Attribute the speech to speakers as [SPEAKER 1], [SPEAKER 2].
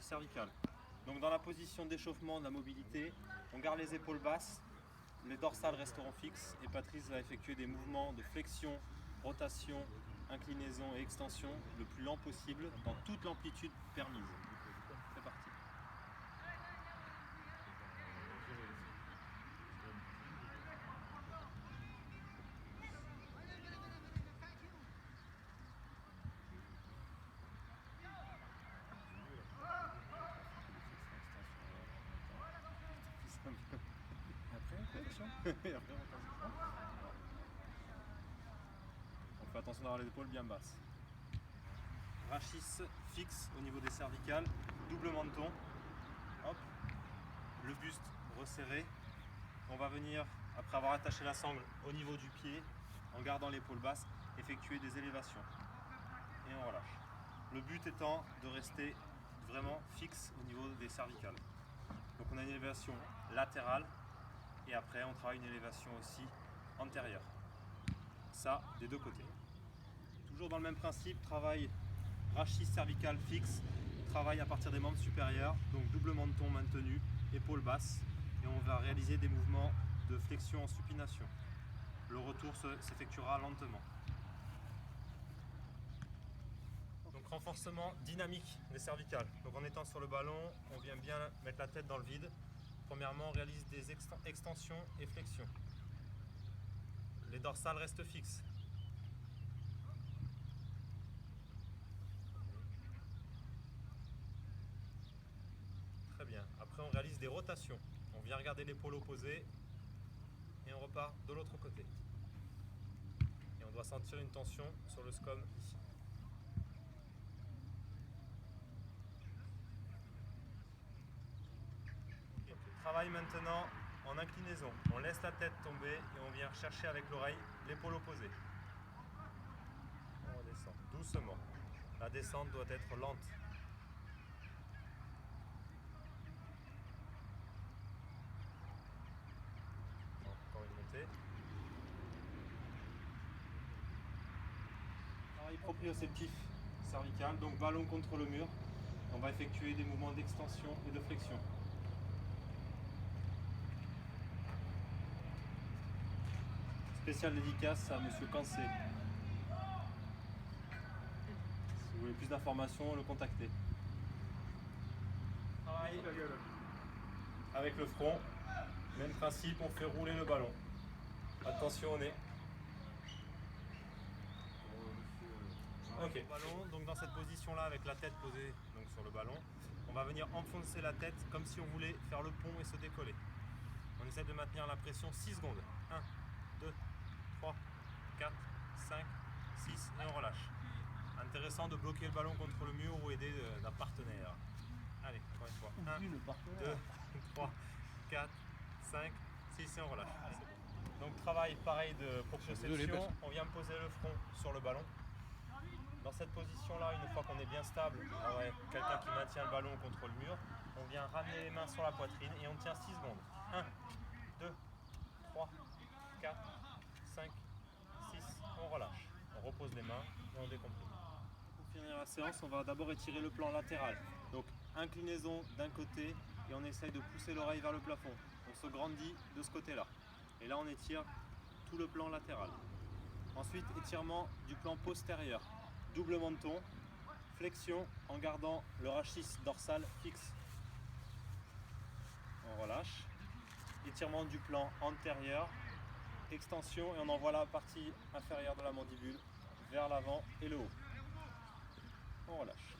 [SPEAKER 1] cervicale. Donc dans la position d'échauffement de la mobilité, on garde les épaules basses, les dorsales resteront fixes et Patrice va effectuer des mouvements de flexion, rotation, inclinaison et extension le plus lent possible dans toute l'amplitude permise. C'est parti. Après, rotation. Et après, rotation. On fait attention d'avoir les épaules bien basses. Rachis fixe au niveau des cervicales, double menton. Hop. Le buste resserré. On va venir, après avoir attaché la sangle au niveau du pied, en gardant l'épaule basse, effectuer des élévations. Et on relâche. Le but étant de rester vraiment fixe au niveau des cervicales. Donc on a une élévation latérale et après on travaille une élévation aussi antérieure. Ça des deux côtés. Toujours dans le même principe, travail rachis cervical fixe, travail à partir des membres supérieurs, donc double menton maintenu, épaule basse et on va réaliser des mouvements de flexion en supination. Le retour s'effectuera lentement. Donc renforcement dynamique des cervicales. Donc en étant sur le ballon, on vient bien mettre la tête dans le vide. Premièrement, on réalise des extensions et flexions. Les dorsales restent fixes. Très bien. Après, on réalise des rotations. On vient regarder l'épaule opposée et on repart de l'autre côté. Et on doit sentir une tension sur le scom ici. Travail maintenant en inclinaison. On laisse la tête tomber et on vient chercher avec l'oreille l'épaule opposée. On redescend doucement. La descente doit être lente. Encore une montée. Travail proprioceptif cervical, donc ballon contre le mur. On va effectuer des mouvements d'extension et de flexion. Spécial dédicace à Monsieur Cancé. Si vous voulez plus d'informations, le contactez. Travail avec le front. Même principe, on fait rouler le ballon. Attention au nez. Ok. Ballon, donc dans cette position-là, avec la tête posée donc sur le ballon, on va venir enfoncer la tête comme si on voulait faire le pont et se décoller. On essaie de maintenir la pression 6 secondes. 1, 2, 3, 4, 5, 6 et on relâche. Intéressant de bloquer le ballon contre le mur ou aider d'un partenaire. Allez, encore une fois. 1, 2, 3, 4, 5, 6 et on relâche. Donc travail pareil de proprioception. On vient poser le front sur le ballon. Dans cette position-là, une fois qu'on est bien stable, quelqu'un qui maintient le ballon contre le mur, on vient ramener les mains sur la poitrine et on tient 6 secondes. 1, 2, 3, 4, 5, 6, on relâche. On repose les mains et on décomprime. Pour finir la séance, on va d'abord étirer le plan latéral. Donc inclinaison d'un côté et on essaye de pousser l'oreille vers le plafond. On se grandit de ce côté-là. Et là on étire tout le plan latéral. Ensuite étirement du plan postérieur. Double menton, flexion en gardant le rachis dorsal fixe. On relâche. Étirement du plan antérieur, extension et on envoie la partie inférieure de la mandibule vers l'avant et le haut. On relâche.